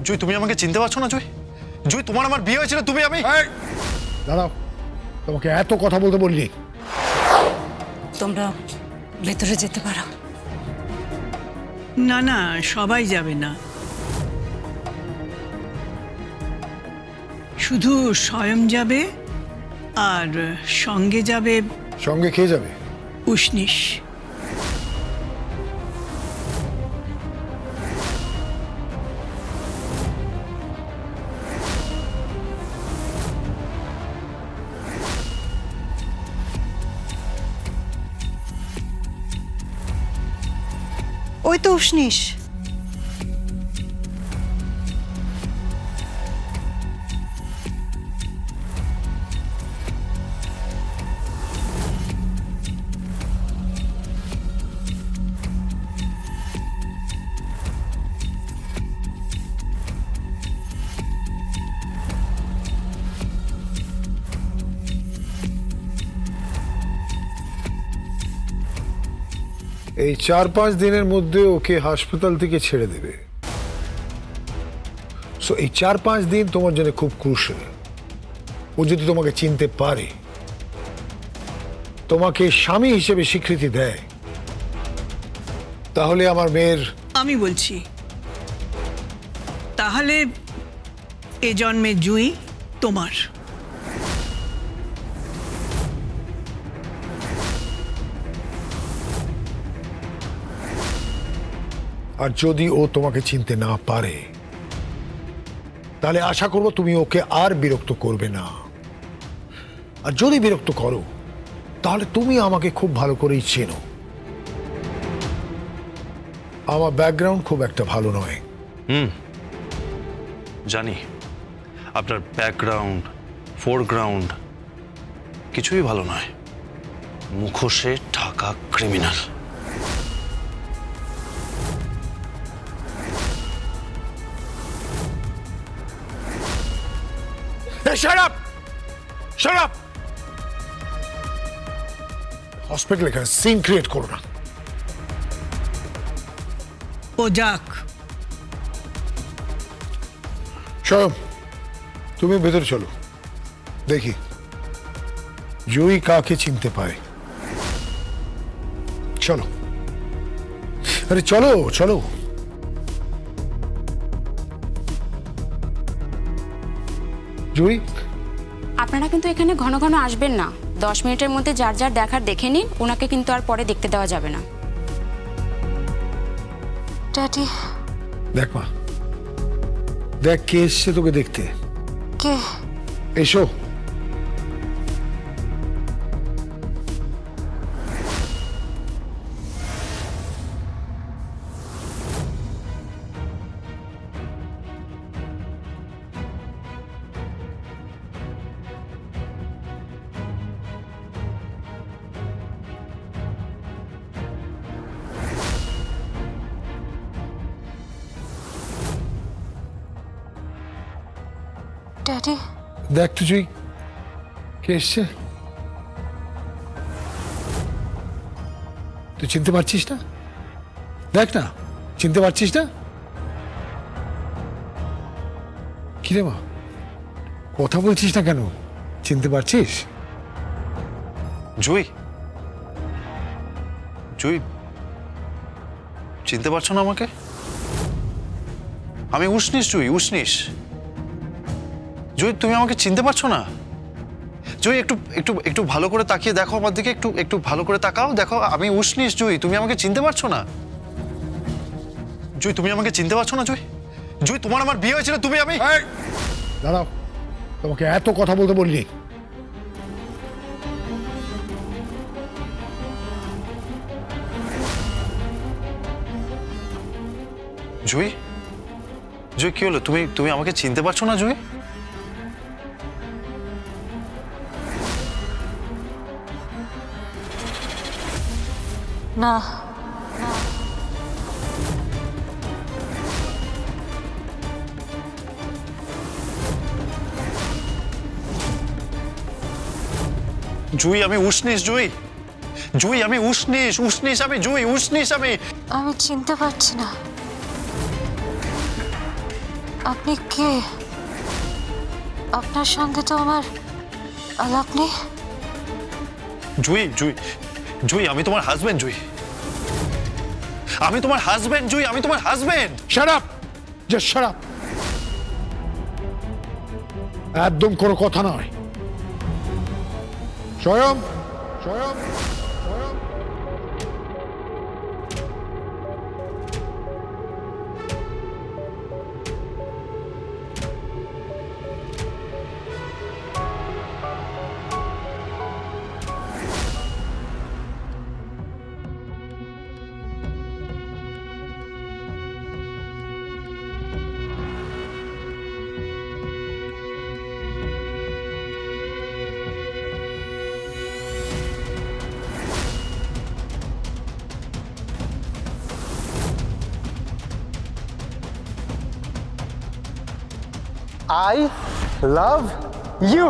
জুই তুমি আমাকে চিনতে পারছো না জুই? জুই তোমার আমার বিয়ে হয়েছিল, তুমি আমি। দাঁড়াও, তোমাকে এত কথা বলতে বলিনি। তোমরা ভেতরে যেতে পারো। না না, সবাই যাবে না, শুধু স্বয়ং যাবে আর সঙ্গে যাবে সঙ্গে খেয়ে যাবে? উষ্ণিস। ওই তো উষ্ণিস। এই 4-5 দিনের মধ্যে ওকে হাসপাতাল থেকে ছেড়ে দেবে। সো এই 4-5 দিন তোমার জন্য খুব ক্রুশাল। ও যদি তোমাকে চিনতে পারে, তোমাকে স্বামী হিসেবে স্বীকৃতি দেয়, তাহলে আমার মেয়ের। আমি বলছি, তাহলে এ জন্মে জুই তোমার। আর যদি ও তোমাকে চিনতে না পারে, তাহলে আশা করব তুমি ওকে আর বিরক্ত করবে না। আর যদি বিরক্ত করো, তাহলে তুমি আমাকে খুব ভালো করেই চেনো। আমার ব্যাকগ্রাউন্ড খুব একটা ভালো নয়। জানি আপনার ব্যাকগ্রাউন্ড, ফোরগ্রাউন্ড কিছুই ভালো নয়। মুখোশে ঢাকা criminal. Shut up! Shut up! Hospital এখানে সিন ক্রিয়েট করো না। ও যাক। স্বয়ং, তুমি ভেতরে চলো, দেখি জুই কাকে চিনতে পারে। চলো, আরে চলো চলো। জুই, আপনারা কিন্তু এখানে ঘন ঘন আসবেন না। 10 মিনিটের মধ্যে যার যার দেখার দেখে নিন, ওনাকে কিন্তু আর পরে দেখতে দেওয়া যাবে না। ড্যাডি। দেখ মা, দেখ কে এসছে তোকে দেখতে। কে? এসো। ড্যাডি। দেখ তো জুই, কে এসছে। তুই চিনতে পারছিস না? দেখ না, চিনতে পারছিস না? কিরে মা, কথা বলছিস না কেন? চিনতে পারছিস? জুই, জুই চিনতে পারছো না আমাকে? আমি উষ্ণিস জুই, উষ্ণিস। জুই তুমি আমাকে চিনতে পারছো না? জুই একটু একটু একটু ভালো করে তাকিয়ে দেখো আমার দিকে, একটু একটু ভালো করে তাকাও, দেখো আমি উষ্ণিস। জুই তুমি আমাকে চিনতে পারছো না? জুই তুমি আমাকে চিনতে পারছো না? জুই, জুই তোমার আমার বিয়ে হয়েছিল, তুমি আমি। দাঁড়াও, তোমাকে এত কথা বলতে বলিনি। জুই, জুই কি হলো? তুমি তুমি আমাকে চিনতে পারছো না জুই? না। জুই আমি উষ্ণিস। জুই, জুই আমি উষ্ণিস, উষ্ণিস আমি। জুই, উষ্ণিস আমি। আমি চিনতে পারছি না। আপনি কে? আপনার সঙ্গে তো আমার আলাপ নেই। জুই জুই জুই, আমি তোমার হাজবেন্ড জুই। আমি তোমার হাজবেন্ড জুই, আমি তোমার husband. Shut up, just shut up. একদম কোনো কথা নয়। স্বয়ং স্বয়ং স্বয়ং I love you.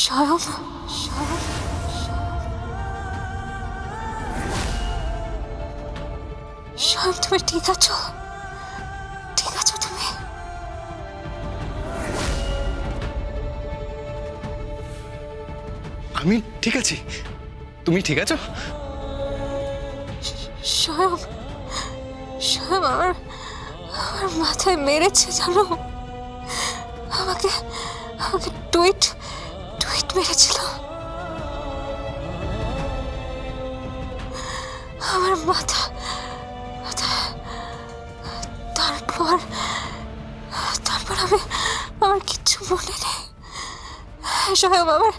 স্বয়ং, স্বয়ং, স্বয়ং, তুমি ঠিক আছো? ঠিক আছো তুমি? আমি ঠিক আছি, তুমি ঠিক আছো? স্বয়ং, স্বয়ং, আমার আমার মাথায় মেরেছে জানো। আমাকে আমাকে টুইট টুইট মেরেছিল। আমার মাথা মাথা তারপর তারপর আমার কিচ্ছু মনে নেই। স্বয়ং, আমার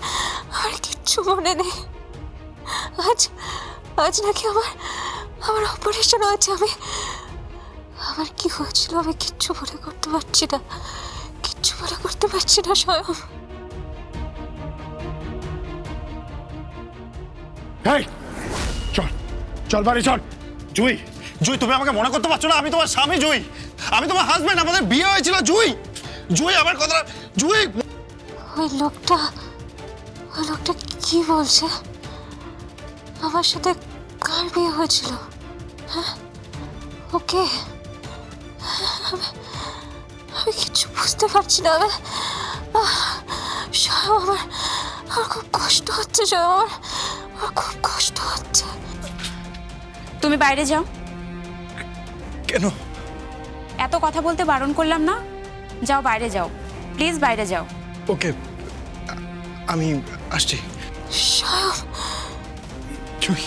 আমার কিচ্ছু মনে নেই। আজ আজ নাকি আমার আমার অপারেশন হয়েছে। আমার কি হয়েছিল আমি কিচ্ছু মনে করতে পারছি না, কিচ্ছু মনে করতে পারছি না স্বয়ং। এই চল, চল বাড়ি চল। জুই জুই, তুমি আমাকে মনে করতে পারছো না? আমি তোমার স্বামী জুই, আমি তোমার হাজবেন্ড, আমাদের বিয়ে হয়েছিল জুই। জুই, আমার কথা জুই। ওই লোকটা কি বলছে? আমার সাথে কার বিয়ে হয়েছিল? হ্যাঁ, ওকে আমি কিচ্ছু বুঝতে পারছি না। স্বয়ং, আমার আমার খুব কষ্ট হচ্ছে স্বয়ং, আমার খুব কষ্ট হচ্ছে। তুমি বাইরে যাও। কেন? এত কথা বলতে বারণ করলাম না? যাও, বাইরে যাও, প্লিজ বাইরে যাও। ওকে, আমি আসছি। স্বয়ং, জুই,